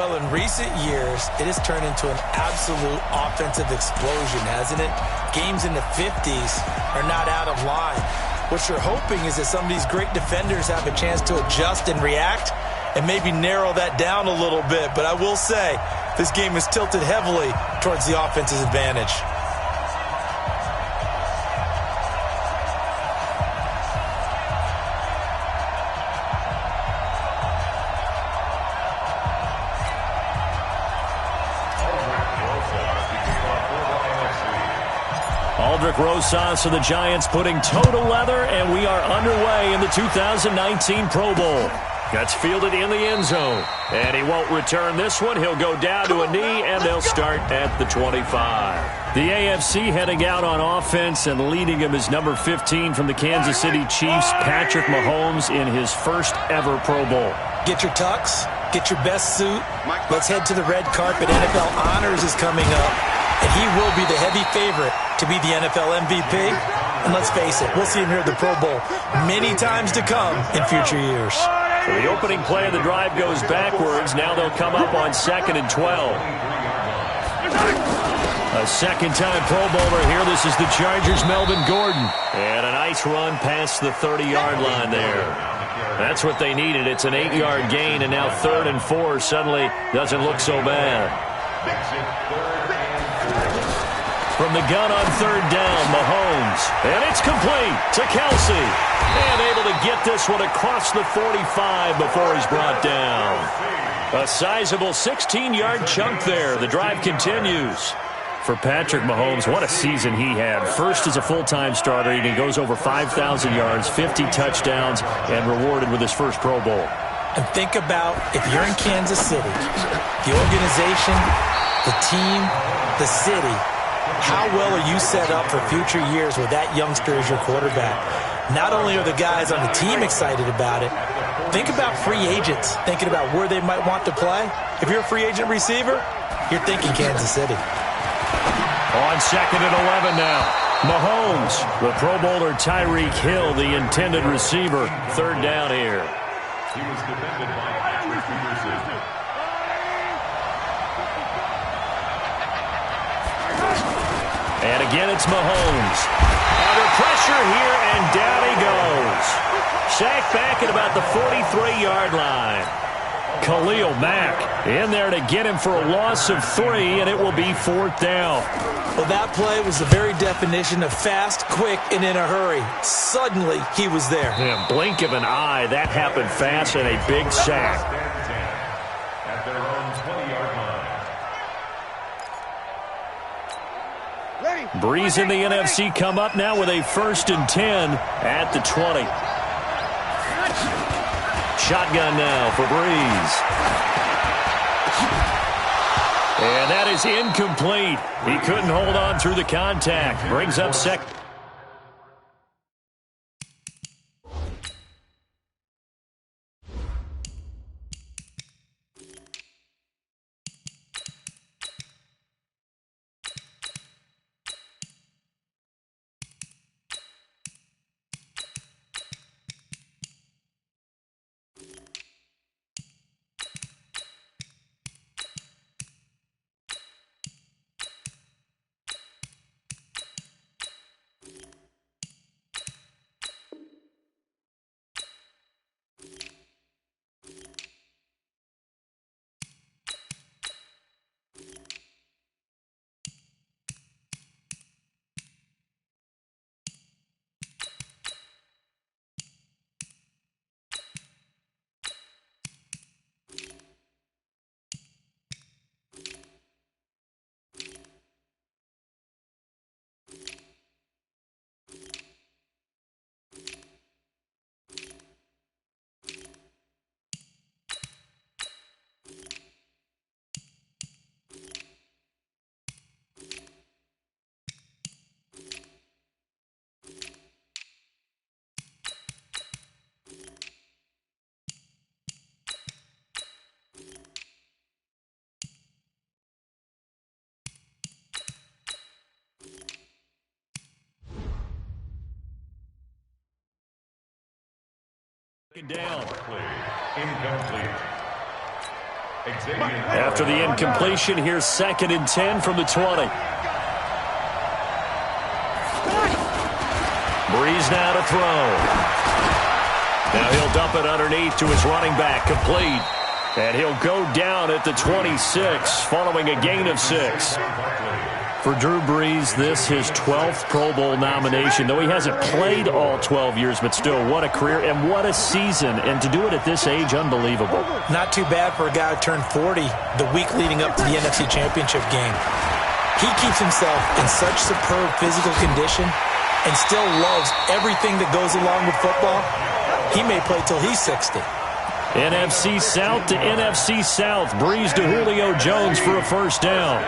Well, in recent years, it has turned into an absolute offensive explosion, hasn't it? Games in the 50s are not out of line. What you're hoping is that some of these great defenders have a chance to adjust and react and maybe narrow that down a little bit. But I will say, this game is tilted heavily towards the offense's advantage. Aldrick Rosas of the Giants putting toe to leather, and we are underway in the 2019 Pro Bowl. Gets fielded in the end zone, and he won't return this one. He'll go down to a knee, and they'll start at the 25. The AFC heading out on offense, and leading him is number 15 from the Kansas City Chiefs, Patrick Mahomes, in his first ever Pro Bowl. Get your tux, get your best suit. Let's head to the red carpet. NFL Honors is coming up, and he will be the heavy favorite to be the NFL MVP. And let's face it, we'll see him here at the Pro Bowl many times to come in future years. So the opening play of the drive goes backwards. Now they'll come up on 2nd and 12. A second-time Pro Bowler here. This is the Chargers' Melvin Gordon. And a nice run past the 30-yard line there. That's what they needed. It's an 8-yard gain, and now 3rd and 4 suddenly doesn't look so bad. From the gun on 3rd down, Mahomes. And it's complete to Kelsey. And able to get this one across the 45 before he's brought down. A sizable 16-yard chunk there. The drive continues. For Patrick Mahomes, what a season he had. First as a full-time starter, he goes over 5,000 yards, 50 touchdowns, and rewarded with his first Pro Bowl. And think about, if you're in Kansas City, the organization, the team, the city, how well are you set up for future years with that youngster as your quarterback? Not only are the guys on the team excited about it, think about free agents, thinking about where they might want to play. If you're a free agent receiver, you're thinking Kansas City. On 2nd and 11 now. Mahomes, the Pro Bowler Tyreek Hill, the intended receiver. 3rd down here. He was defended by Patrick Peterson. And again, it's Mahomes. Under pressure here, and down he goes. Sacked back at about the 43-yard line. Khalil Mack in there to get him for a loss of 3, and it will be 4th down. Well, that play was the very definition of fast, quick, and in a hurry. Suddenly, he was there. Yeah, blink of an eye, that happened fast, and a big sack. At their own 20-yard line. Breeze and the NFC come up now with a 1st and 10 at the 20. Shotgun now for Breeze. And that is incomplete. He couldn't hold on through the contact. Brings up second. Down. Incomplete. After the incompletion, here's 2nd and 10 from the 20. Breeze now to throw. Now he'll dump it underneath to his running back, complete. And he'll go down at the 26, following a gain of 6. For Drew Brees, this his 12th Pro Bowl nomination, though he hasn't played all 12 years, but still, what a career and what a season. And to do it at this age, unbelievable. Not too bad for a guy who turned 40 the week leading up to the NFC Championship game. He keeps himself in such superb physical condition and still loves everything that goes along with football. He may play till he's 60. NFC South to NFC South. Breeze to Julio Jones for a first down.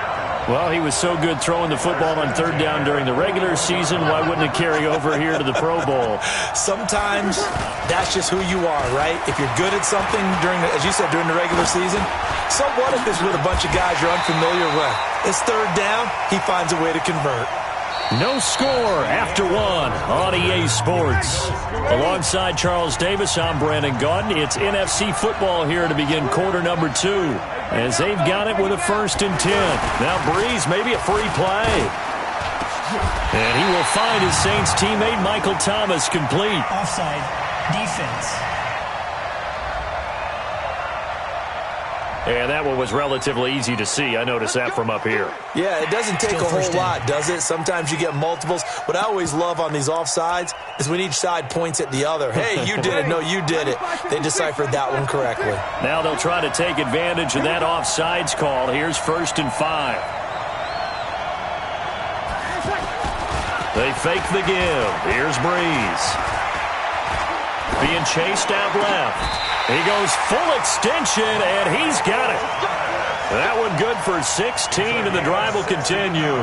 Well, he was so good throwing the football on 3rd down during the regular season. Why wouldn't it carry over here to the Pro Bowl? Sometimes that's just who you are, right? If you're good at something as you said, during the regular season, so what if it's with a bunch of guys you're unfamiliar with? It's 3rd down, he finds a way to convert. No score after 1 on EA Sports. Alongside Charles Davis, I'm Brandon Gaudin. It's NFC football here to begin quarter number 2. As they've got it with a 1st and 10. Now Breeze, maybe a free play. And he will find his Saints teammate Michael Thomas complete. Offside defense. And that one was relatively easy to see. I noticed that from up here. Yeah, it doesn't take a whole lot, does it? Sometimes you get multiples. What I always love on these offsides is when each side points at the other. Hey, you did it. No, you did it. They deciphered that one correctly. Now they'll try to take advantage of that offsides call. Here's 1st and 5. They fake the give. Here's Breeze. Being chased out left. He goes full extension, and he's got it. That one good for 16, and the drive will continue.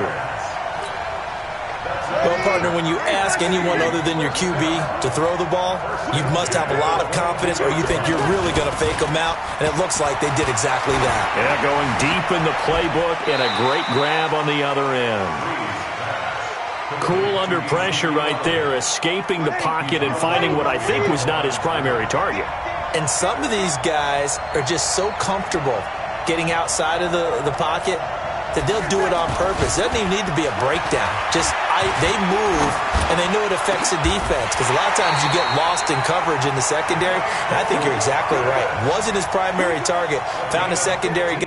Well, partner, when you ask anyone other than your QB to throw the ball, you must have a lot of confidence, or you think you're really going to fake them out, and it looks like they did exactly that. Yeah, going deep in the playbook, and a great grab on the other end. Cool under pressure right there, escaping the pocket and finding what I think was not his primary target. And some of these guys are just so comfortable getting outside of the pocket that they'll do it on purpose. It doesn't even need to be a breakdown. They move, and they know it affects the defense, because a lot of times you get lost in coverage in the secondary, and I think you're exactly right. Wasn't his primary target. Found a secondary guy.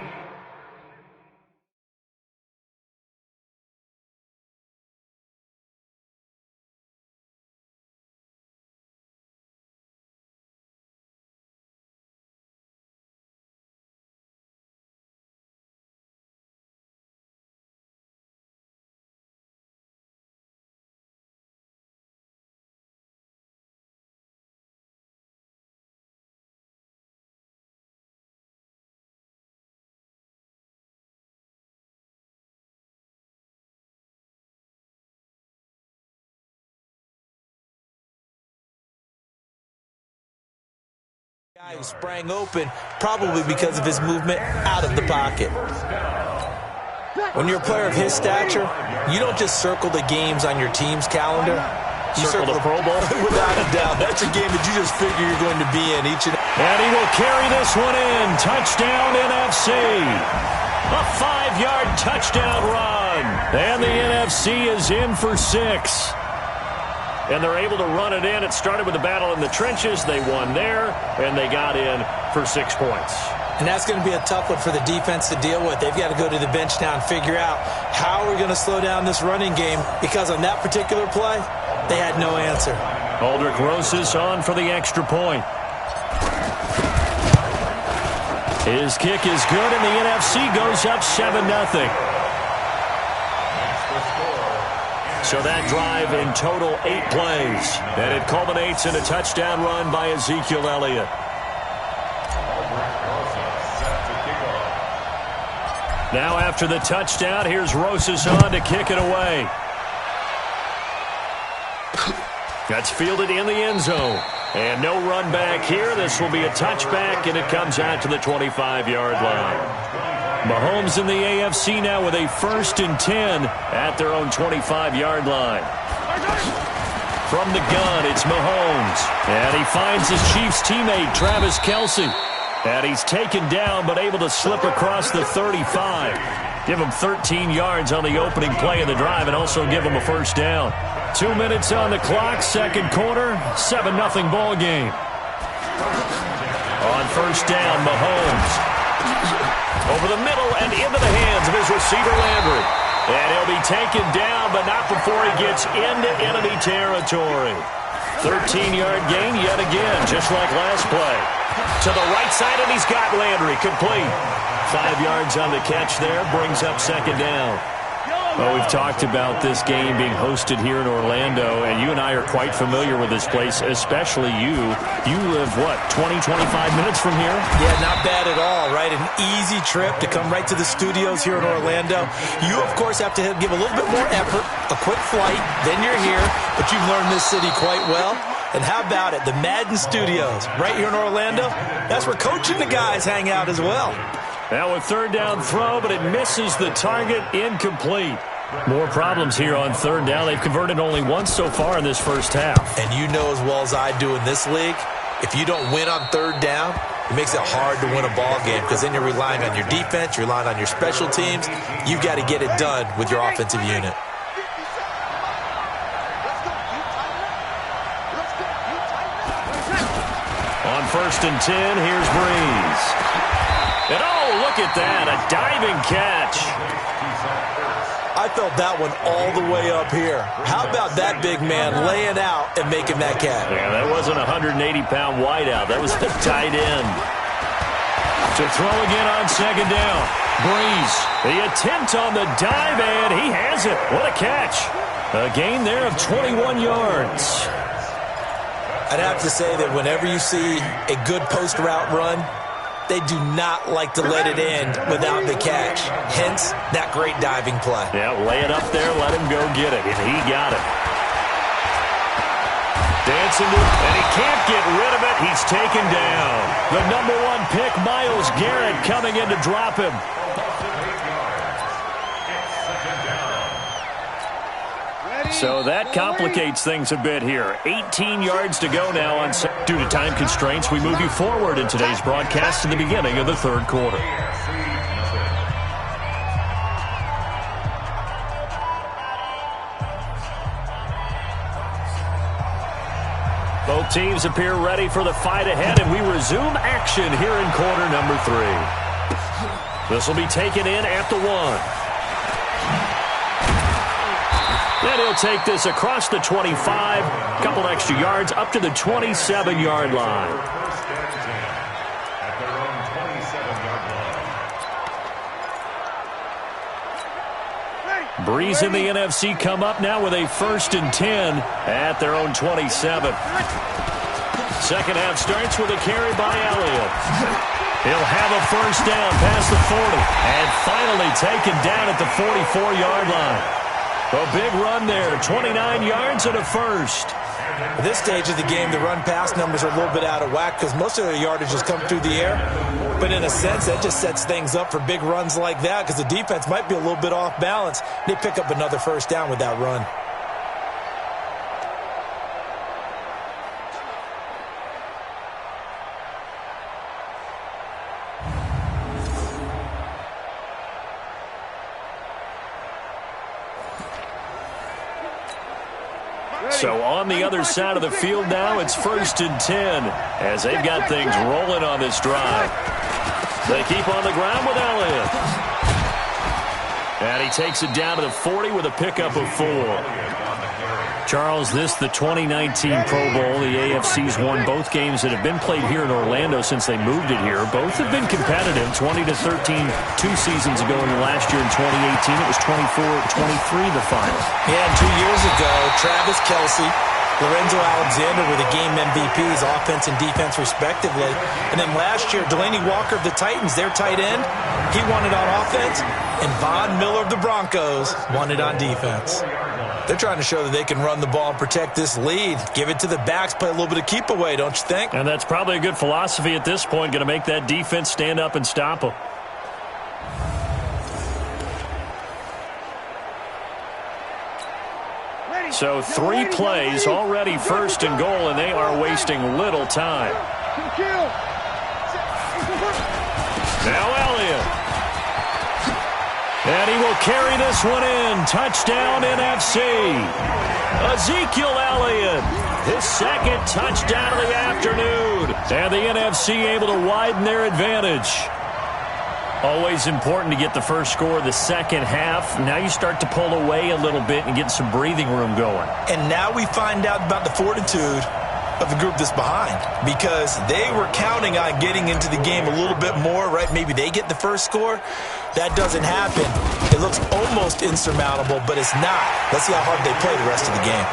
Guy who sprang open, probably because of his movement out of the pocket. When you're a player of his stature, you don't just circle the games on your team's calendar. You circle the Pro Bowl? Without a doubt. That's a game that you just figure you're going to be in each and he will carry this one in. Touchdown NFC. A 5-yard touchdown run. And the NFC is in for 6. And they're able to run it in. It started with a battle in the trenches. They won there, and they got in for 6 points. And that's going to be a tough one for the defense to deal with. They've got to go to the bench now and figure out how we're going to slow down this running game, because on that particular play, they had no answer. Aldrich Rosas on for the extra point. His kick is good, and the NFC goes up 7-0. So that drive in total 8 plays. And it culminates in a touchdown run by Ezekiel Elliott. Now after the touchdown, here's Rosas on to kick it away. That's fielded in the end zone. And no run back here. This will be a touchback, and it comes out to the 25-yard line. Mahomes in the AFC now with a 1st and 10 at their own 25-yard line. From the gun, it's Mahomes. And he finds his Chiefs teammate, Travis Kelce. And he's taken down but able to slip across the 35. Give him 13 yards on the opening play of the drive and also give him a first down. 2 minutes on the clock, second quarter, 7-0 ball game. On first down, Mahomes. Over the middle and into the hands of his receiver, Landry. And he'll be taken down, but not before he gets into enemy territory. 13-yard gain yet again, just like last play. To the right side, and he's got Landry complete. 5 yards on the catch there, brings up second down. Well, we've talked about this game being hosted here in Orlando, and you and I are quite familiar with this place, especially you. You live, what, 20, 25 minutes from here? Yeah, not bad at all, right? An easy trip to come right to the studios here in Orlando. You, of course, have to give a little bit more effort, a quick flight, then you're here, but you've learned this city quite well. And how about it, the Madden Studios right here in Orlando? That's where Coach and the guys hang out as well. Now a third down throw, but it misses the target, incomplete. More problems here on third down. They've converted only once so far in this first half. And you know as well as I do in this league, if you don't win on third down, it makes it hard to win a ball game because then you're relying on your defense, you're relying on your special teams. You've got to get it done with your offensive unit. On first and 10, here's Breeze. And oh, look at that, a diving catch. I felt that one all the way up here. How about that big man laying out and making that catch? Yeah, that wasn't a 180-pound wideout. That was the tight end. To throw again on second down. Breeze, the attempt on the dive, and he has it. What a catch. A gain there of 21 yards. I'd have to say that whenever you see a good post route run, they do not like to let it end without the catch. Hence, that great diving play. Yeah, lay it up there, let him go get it, and he got it. Dancing to it, and he can't get rid of it. He's taken down. The number 1 pick, Myles Garrett, coming in to drop him. So that complicates things a bit here. 18 yards to go now. Due to time constraints, we move you forward in today's broadcast to the beginning of the third quarter. Both teams appear ready for the fight ahead, and we resume action here in quarter number 3. This will be taken in at the 1. And he'll take this across the 25, a couple extra yards up to the 27-yard line. Breeze and the NFC come up now with a first and 10 at their own 27. Second half starts with a carry by Elliott. He'll have a first down past the 40 and finally taken down at the 44-yard line. A big run there, 29 yards and a first. At this stage of the game, the run-pass numbers are a little bit out of whack because most of the yardage has come through the air. But in a sense, that just sets things up for big runs like that because the defense might be a little bit off balance. They pick up another first down with that run. So on the other side of the field now, it's first and 10 as they've got things rolling on this drive. They keep on the ground with Elliott. And he takes it down to the 40 with a pickup of 4. Charles, this the 2019 Pro Bowl. The AFC's won both games that have been played here in Orlando since they moved it here. Both have been competitive, 20-13 2 seasons ago, and last year in 2018 it was 24-23 the final. Yeah, and 2 years ago, Travis Kelce, Lorenzo Alexander were the game MVPs, offense and defense respectively. And then last year, Delaney Walker of the Titans, their tight end, he won it on offense, and Von Miller of the Broncos won it on defense. They're trying to show that they can run the ball and protect this lead. Give it to the backs, play a little bit of keep away, don't you think? And that's probably a good philosophy at this point, going to make that defense stand up and stop them. So 3 plays, already first and goal, and they are wasting little time. Now Elliott. And he will carry this one in. Touchdown NFC. Ezekiel Elliott. His second touchdown of the afternoon. And the NFC able to widen their advantage. Always important to get the first score of the second half. Now you start to pull away a little bit and get some breathing room going. And now we find out about the fortitude of the group that's behind, because they were counting on getting into the game a little bit more, right? Maybe they get the first score. That doesn't happen. It looks almost insurmountable, but it's not. Let's see how hard they play the rest of the game.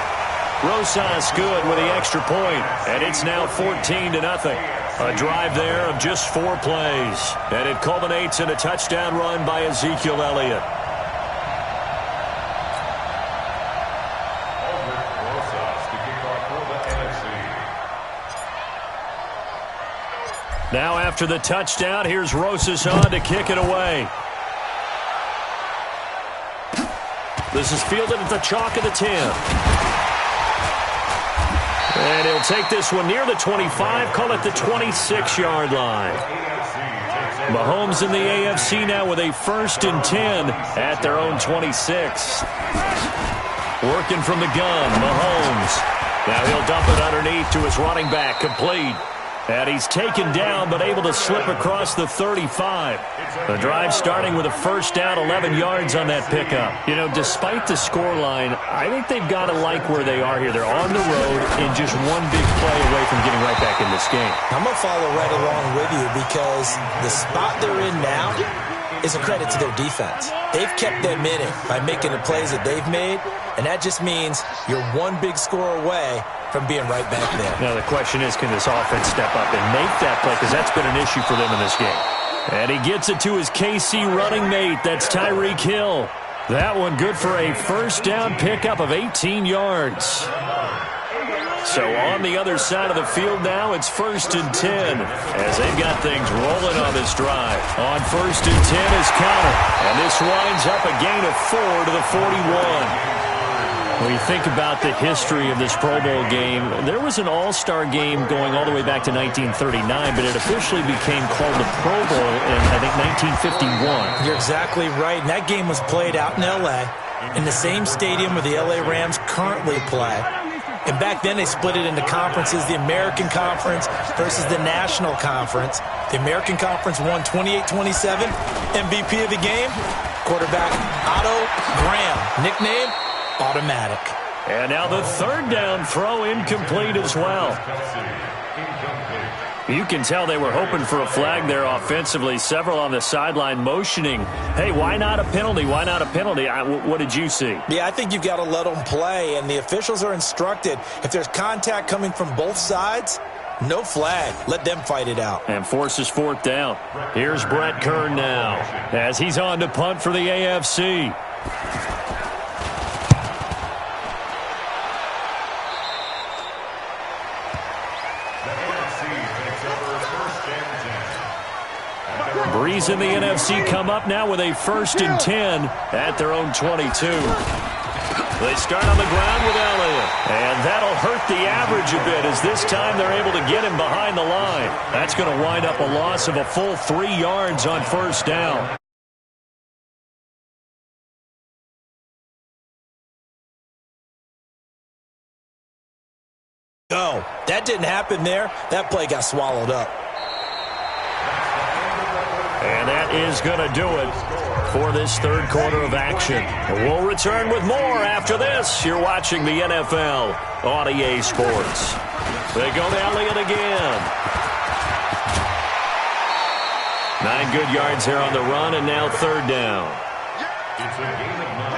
Rosas good with the extra point, and it's now 14-0. A drive there of just 4 plays, and it culminates in a touchdown run by Ezekiel Elliott. Now after the touchdown, here's Rosas on to kick it away. This is fielded at the chalk of the 10. And he'll take this one near the 25, call it the 26-yard line. Mahomes in the AFC now with a 1st and 10 at their own 26. Working from the gun, Mahomes. Now he'll dump it underneath to his running back, complete. And he's taken down, but able to slip across the 35. The drive starting with a first down, 11 yards on that pickup. You know, despite the scoreline, I think they've got to like where they are here. They're on the road and just one big play away from getting right back in this game. I'm going to follow right along with you, because the spot they're in now is a credit to their defense. They've kept them in it by making the plays that they've made, and that just means you're one big score away from being right back there. Now the question is, can this offense step up and make that play? Because that's been an issue for them in this game. And he gets it to his KC running mate. That's Tyreek Hill. That one good for a first down pickup of 18 yards. So on the other side of the field now, it's 1st and 10 as they've got things rolling on this drive. On 1st and 10 is Connor. And this winds up a gain of 4 to the 41. When you think about the history of this Pro Bowl game, there was an all-star game going all the way back to 1939, but it officially became called the Pro Bowl in, I think, 1951. You're exactly right. And that game was played out in L.A., in the same stadium where the L.A. Rams currently play. And back then they split it into conferences, the American Conference versus the National Conference. The American Conference won 28-27. MVP of the game, quarterback Otto Graham. Nickname, Automatic. And now the 3rd down throw incomplete as well. You can tell they were hoping for a flag there offensively. Several on the sideline motioning, hey, why not a penalty? Why not a penalty? What did you see? Yeah, I think you've got to let them play, and the officials are instructed, if there's contact coming from both sides, no flag. Let them fight it out. And forces 4th down. Here's Brett Kern now as he's on to punt for the AFC. Breeze in the NFC come up now with a 1st and 10 at their own 22. They start on the ground with Elliott, and that'll hurt the average a bit as this time they're able to get him behind the line. That's going to wind up a loss of a full 3 yards on 1st down. No, that didn't happen there. That play got swallowed up. And that is going to do it for this 3rd quarter of action. We'll return with more after this. You're watching the NFL on EA Sports. They go to Elliott again. 9 good yards here on the run, and now 3rd down.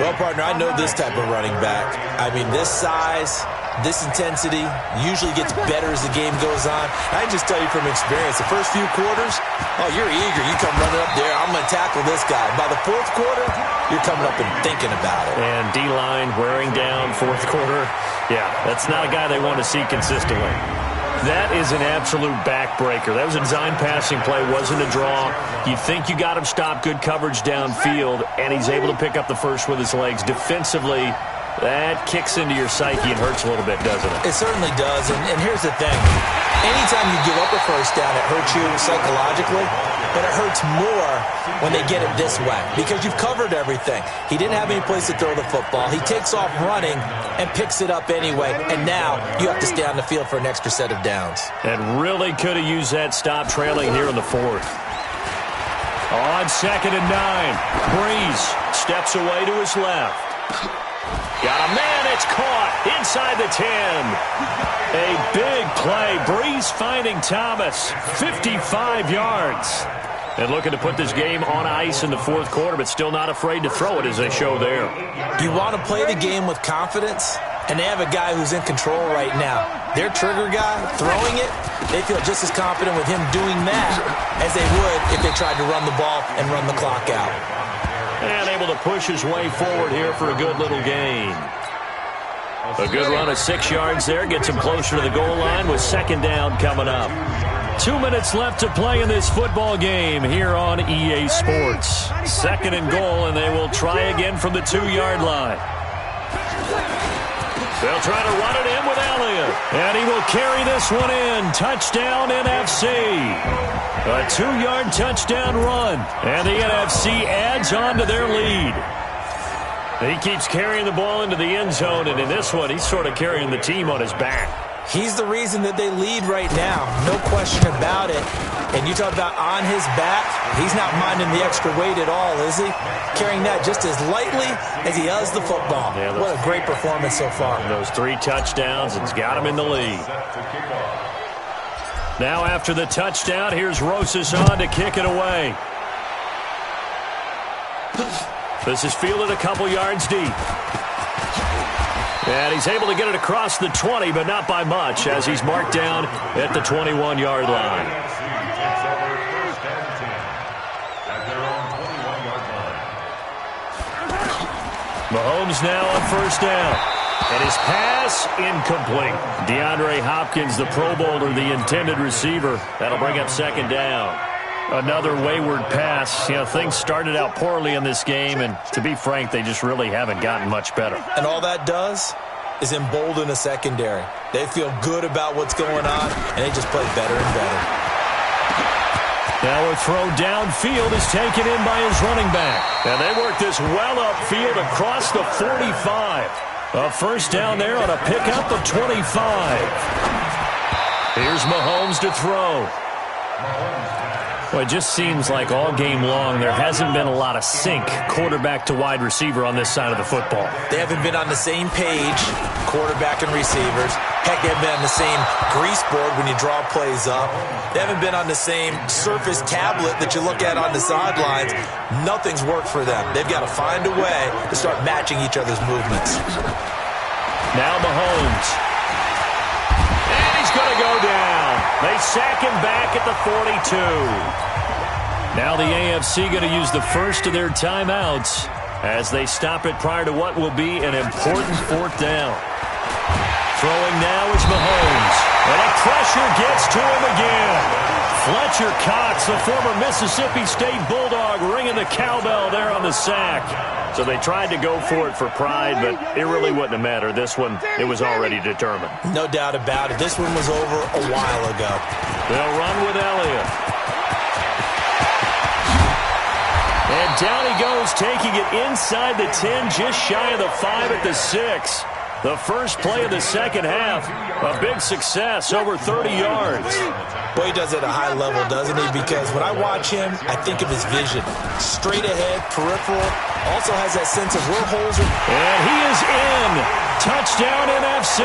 Well, partner, I know this type of running back. I mean, this size, this intensity usually gets better as the game goes on. I can just tell you from experience, the first few quarters, oh, you're eager. You come running up there, I'm going to tackle this guy. By the 4th quarter, you're coming up and thinking about it. And D-line wearing down 4th quarter. Yeah, that's not a guy they want to see consistently. That is an absolute backbreaker. That was a design passing play, wasn't a draw. You think you got him stopped, good coverage downfield, and he's able to pick up the first with his legs. Defensively, that kicks into your psyche and hurts a little bit, doesn't it? It certainly does, and here's the thing. Anytime you give up a first down, it hurts you psychologically. but it hurts more when they get it this way because you've covered everything. He didn't have any place to throw the football. He takes off running and picks it up anyway, and now you have to stay on the field for an extra set of downs. And really could have used that stop trailing here in the fourth. On 2nd and 9, Breeze steps away to his left. Got a man, it's caught inside the 10. A big play. Breeze finding Thomas, 55 yards. And looking to put this game on ice in the fourth quarter, but still not afraid to throw it as they show there. You want to play the game with confidence, and they have a guy who's in control right now. Their trigger guy throwing it, they feel just as confident with him doing that as they would if they tried to run the ball and run the clock out. And able to push his way forward here for a good little gain. A good run of 6 yards there. Gets him closer to the goal line with 2nd down coming up. 2 minutes left to play in this football game here on EA Sports. 2nd and goal, and they will try again from the 2-yard line. They'll try to run it in with Elliott. And he will carry this one in. Touchdown NFC. A 2-yard touchdown run. And the NFC adds on to their lead. He keeps carrying the ball into the end zone, and in this one, he's sort of carrying the team on his back. He's the reason that they lead right now. No question about it. And you talk about on his back, he's not minding the extra weight at all, is he? Carrying that just as lightly as he does the football. Yeah, what a great performance so far. Those 3 touchdowns, it's got him in the lead. Now after the touchdown, here's Rosas on to kick it away. This is fielded a couple yards deep. And he's able to get it across the 20, but not by much, as he's marked down at the 21-yard line. Mahomes now on 1st down. And his pass incomplete. DeAndre Hopkins, the Pro Bowler, the intended receiver. That'll bring up 2nd down. Another wayward pass. You know, things started out poorly in this game, and to be frank, they just really haven't gotten much better. And all that does is embolden a secondary. They feel good about what's going on, and they just play better and better. Now a throw downfield is taken in by his running back. And they work this well upfield across the 45. A 1st down there on a pickup of 25. Here's Mahomes to throw. Well, it just seems like all game long there hasn't been a lot of sync quarterback to wide receiver on this side of the football. They haven't been on the same page, quarterback and receivers. Heck, they haven't been on the same grease board when you draw plays up. They haven't been on the same Surface tablet that you look at on the sidelines. Nothing's worked for them. They've got to find a way to start matching each other's movements. Now Mahomes. And he's going to go down. They sack him back at the 42. Now the AFC going to use the first of their timeouts as they stop it prior to what will be an important 4th down. Throwing now is Mahomes. And a pressure gets to him again. Fletcher Cox, the former Mississippi State Bulldog, ringing the cowbell there on the sack. So they tried to go for it for pride, but it really wouldn't have mattered. This one, it was already determined. No doubt about it. This one was over a while ago. They'll run with Elliott. And down he goes, taking it inside the 10, just shy of the 5 at the 6. The first play of the second half, a big success, over 30 yards. Boy, he does it at a high level, doesn't he? Because when I watch him, I think of his vision. Straight ahead, peripheral, also has that sense of where holes are. And he is in. Touchdown NFC.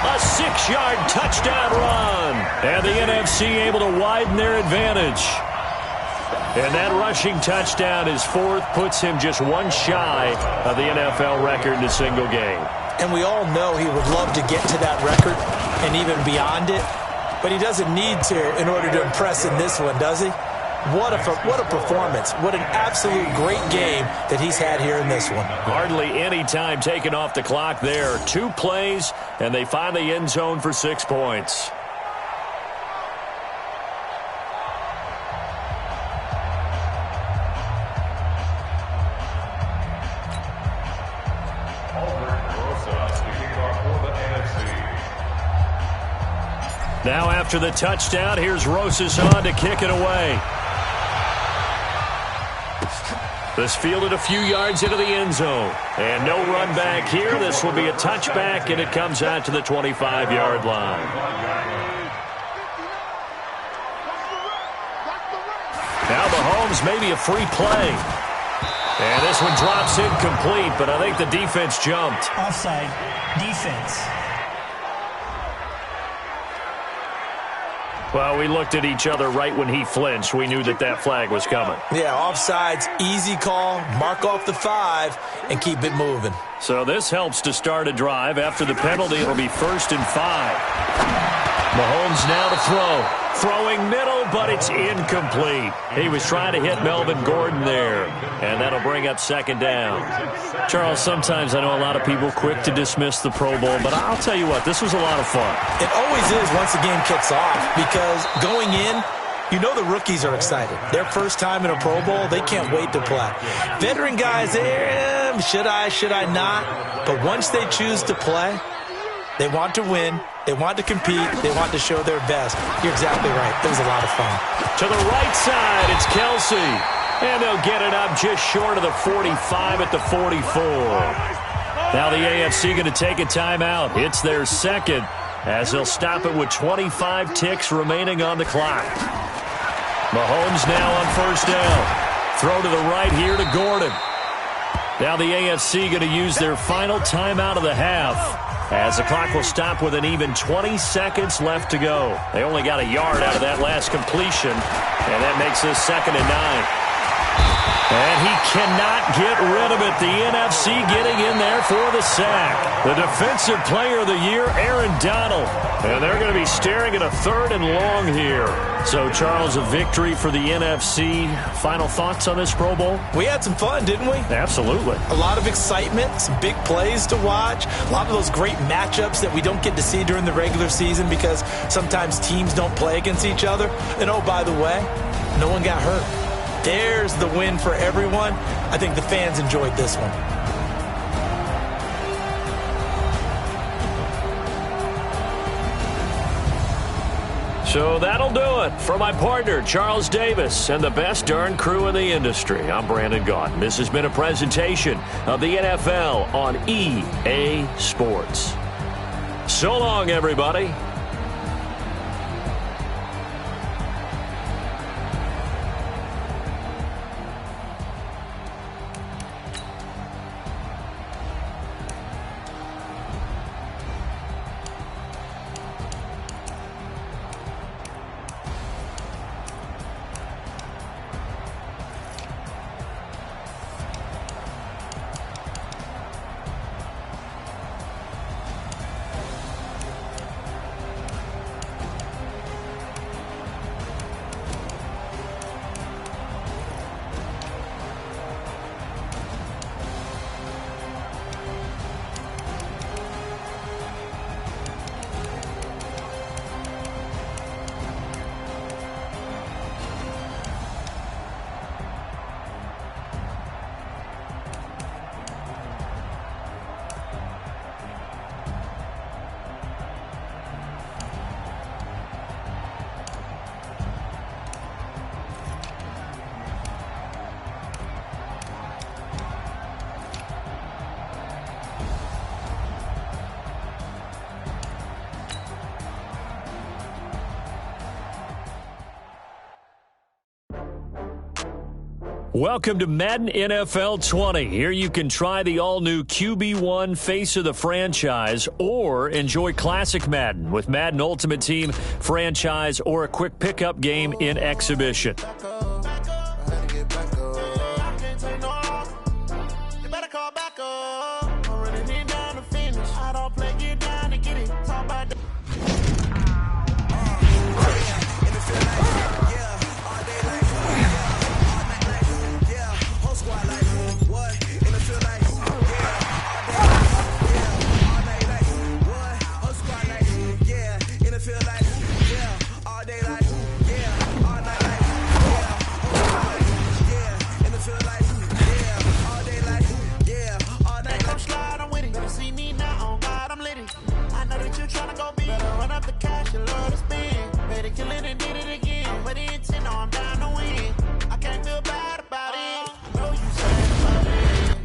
A 6-yard touchdown run. And the NFC able to widen their advantage. And that rushing touchdown, his 4th, puts him just one shy of the NFL record in a single game. And we all know he would love to get to that record and even beyond it. But he doesn't need to in order to impress in this one, does he? What a performance. What an absolute great game that he's had here in this one. Hardly any time taken off the clock there. 2 plays, and they find the end zone for 6 points. Now after the touchdown, here's Rosas on to kick it away. This fielded a few yards into the end zone. And no run back here. This will be a touchback, and it comes out to the 25-yard line. Now Mahomes, maybe a free play. And this one drops incomplete, but I think the defense jumped. Offside. Defense. Well, we looked at each other right when he flinched. We knew that that flag was coming. Yeah, offsides, easy call, mark off the 5, and keep it moving. So this helps to start a drive. After the penalty, it'll be 1st and 5. Mahomes now to throw. Throwing middle, but it's incomplete. He was trying to hit Melvin Gordon there, and that'll bring up 2nd down. Charles, sometimes I know a lot of people quick to dismiss the Pro Bowl, but I'll tell you what, this was a lot of fun. It always is once the game kicks off, because going in, you know the rookies are excited. Their first time in a Pro Bowl, they can't wait to play. Veteran guys, should I not? But once they choose to play, they want to win, they want to compete, they want to show their best. You're exactly right. It was a lot of fun. To the right side, it's Kelsey. And they'll get it up just short of the 45 at the 44. Now the AFC going to take a timeout. It's their second, as they'll stop it with 25 ticks remaining on the clock. Mahomes now on 1st down. Throw to the right here to Gordon. Now the AFC going to use their final timeout of the half, as the clock will stop with an even 20 seconds left to go. They only got a yard out of that last completion, and that makes this 2nd and 9. And he cannot get rid of it. The NFC getting in there for the sack. The Defensive Player of the Year, Aaron Donald. And they're going to be staring at a 3rd and long here. So, Charles, a victory for the NFC. Final thoughts on this Pro Bowl? We had some fun, didn't we? Absolutely. A lot of excitement, some big plays to watch, a lot of those great matchups that we don't get to see during the regular season because sometimes teams don't play against each other. And, oh, by the way, no one got hurt. There's the win for everyone. I think the fans enjoyed this one. So that'll do it for my partner, Charles Davis, and the best darn crew in the industry. I'm Brandon Gaudin. This has been a presentation of the NFL on EA Sports. So long, everybody. Welcome to Madden NFL 20. Here you can try the all-new QB1 face of the franchise or enjoy classic Madden with Madden Ultimate Team, franchise, or a quick pickup game in exhibition.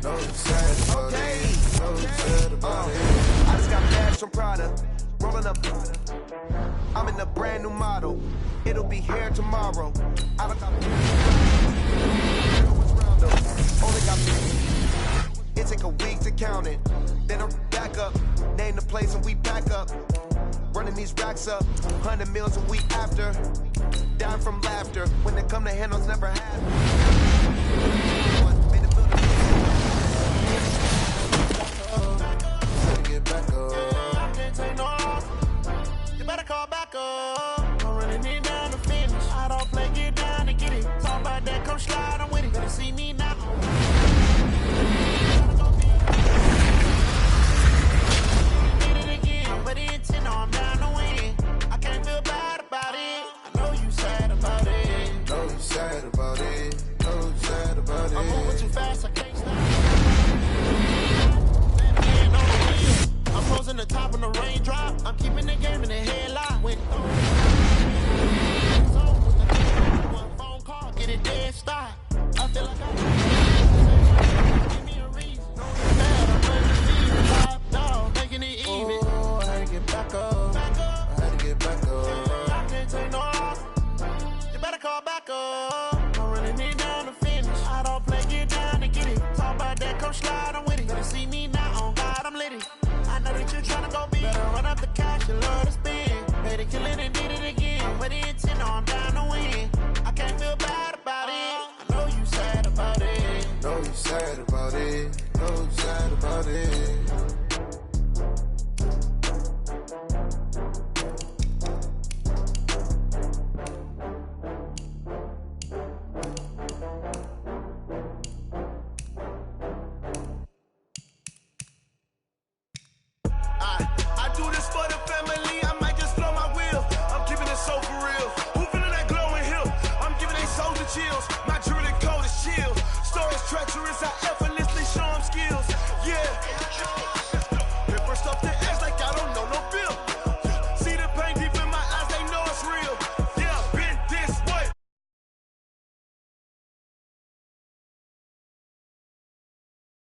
No sad about it. No sad about it. I just got bags from Prada. Rolling up. I'm in a brand new model. It'll be here tomorrow. I don't got only got it take a week to count it. Then I'm back up. Name the place and we back up. Running these racks up. 100 meals a week after. Down from laughter. When they come to handles, never had. Get back up. I can't take no loss. You better call back up. I'm running it down to finish. I don't play, get down to get it. Talk about that, come slide, I'm with it. Better see me now. Did it again, but the intent, no, I'm down to win. I can't feel bad about it. I know you sad about it. No sad about it. No sad about it. I'm moving too fast, I can't stop. I'm closing the top on the raindrop. I'm keeping the game in the headlock. When one phone call, get it dead stop. I feel like give me a reason. Bad, I'm ready to see top dog, making it even. Oh, I had to get back up. I had to get back up. I can't take no loss. You better call back up. I'm running it down to finish. I don't play, get down to get it. Talk about that, come slide, I'm with it. Better see me now, on God, I'm litty. I know that you're tryna go big. Better run up the cash, you love to spend. Made it, kill it, and did it again. But the intent, no, I'm down to win. I can't feel bad about it. I know you sad about it. No you sad about it. No you sad about it. I do this for the family, I might just blow my wheel. I'm keeping it so for real. Who feeling that glowing hill? I'm giving they soldier chills. My jewelry code is chill. Stories treacherous, I